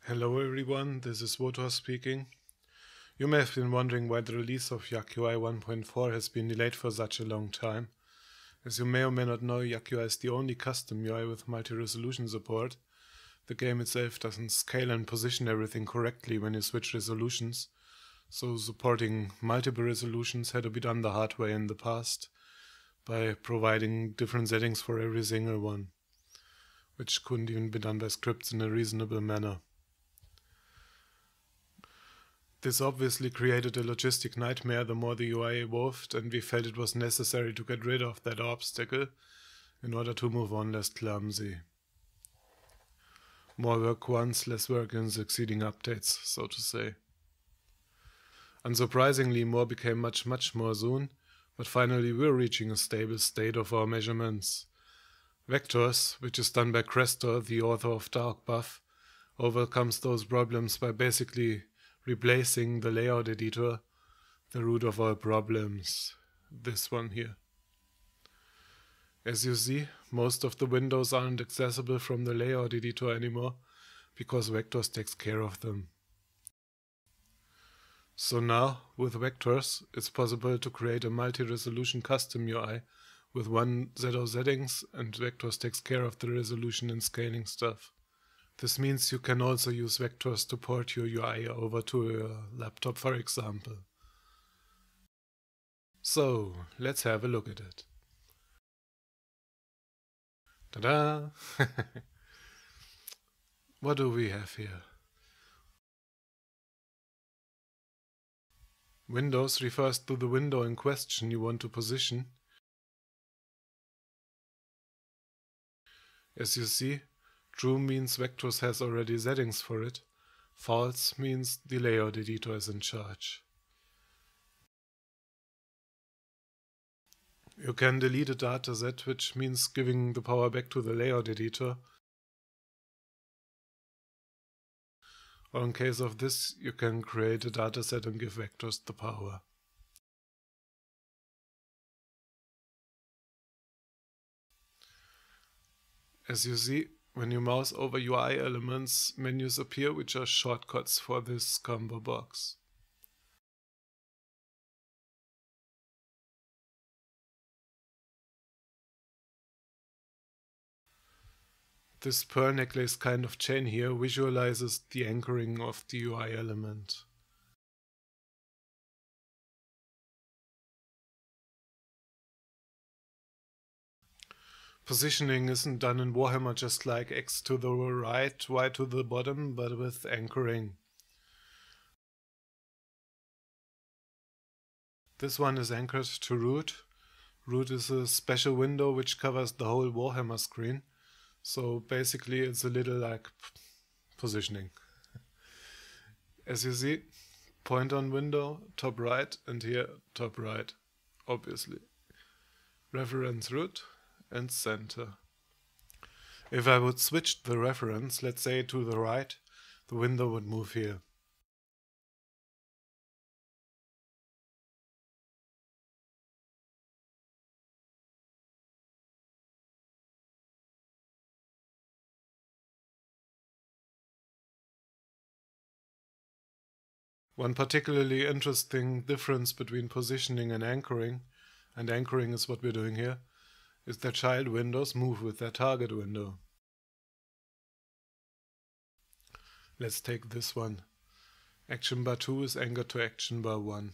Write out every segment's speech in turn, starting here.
Hello everyone, this is Wotor speaking. You may have been wondering why the release of YakUI 1.4 has been delayed for such a long time. As you may or may not know, YakUI is the only custom UI with multi-resolution support. The game itself doesn't scale and position everything correctly when you switch resolutions, so supporting multiple resolutions had to be done the hard way in the past, by providing different settings for every single one, which couldn't even be done by scripts in a reasonable manner. This obviously created a logistic nightmare the more the UI evolved, and we felt it was necessary to get rid of that obstacle in order to move on less clumsy. More work once, less work in succeeding updates, so to say. Unsurprisingly, more became much more soon, but finally we're reaching a stable state of our measurements. Vectors, which is done by Crestor, the author of Dark Buff, overcomes those problems by basically replacing the layout editor, the root of all problems, this one here. As you see, most of the windows aren't accessible from the layout editor anymore, because Vectors takes care of them. So now, with Vectors, it's possible to create a multi-resolution custom UI with one set of settings, and Vectors takes care of the resolution and scaling stuff. This means you can also use Vectors to port your UI over to your laptop, for example. So, let's have a look at it. Ta-da! What do we have here? Windows refers to the window in question you want to position. As you see, true means Vectors has already settings for it. False means the layout editor is in charge. You can delete a dataset, which means giving the power back to the layout editor. Or in case of this, you can create a dataset and give Vectors the power. As you see, when you mouse over UI elements, menus appear which are shortcuts for this combo box. This pearl necklace kind of chain here visualizes the anchoring of the UI element. Positioning isn't done in Warhammer just like X to the right, Y to the bottom, but with anchoring. This one is anchored to root. Root is a special window which covers the whole Warhammer screen. So basically it's a little like positioning. As you see, point on window, top right, and here top right, obviously. Reference root and center. If I would switch the reference, let's say to the right, the window would move here. One particularly interesting difference between positioning and anchoring is what we're doing here, is that child windows move with their target window. Let's take this one. Action bar 2 is anchored to action bar 1.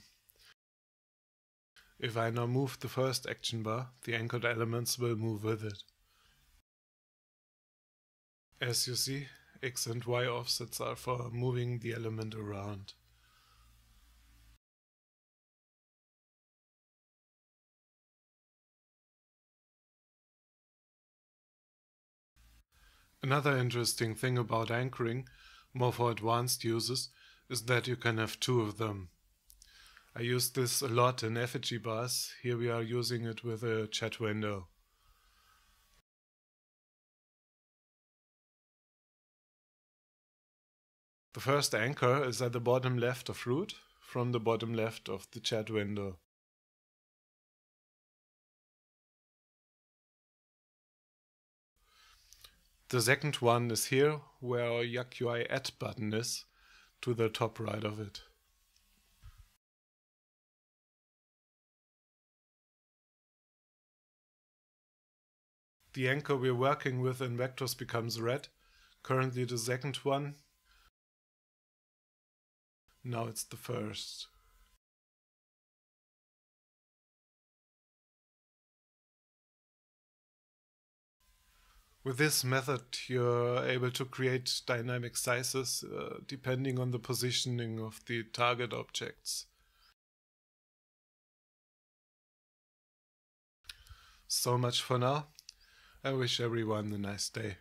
If I now move the first action bar, the anchored elements will move with it. As you see, X and Y offsets are for moving the element around. Another interesting thing about anchoring, more for advanced users, is that you can have two of them. I use this a lot in effigy bars. Here we are using it with a chat window. The first anchor is at the bottom left of root, from the bottom left of the chat window. The second one is here, where our YAC-UI Add button is, to the top right of it. The anchor we're working with in vectors becomes red, currently the second one. Now it's the first. With this method, you're able to create dynamic sizes depending on the positioning of the target objects. So much for now. I wish everyone a nice day.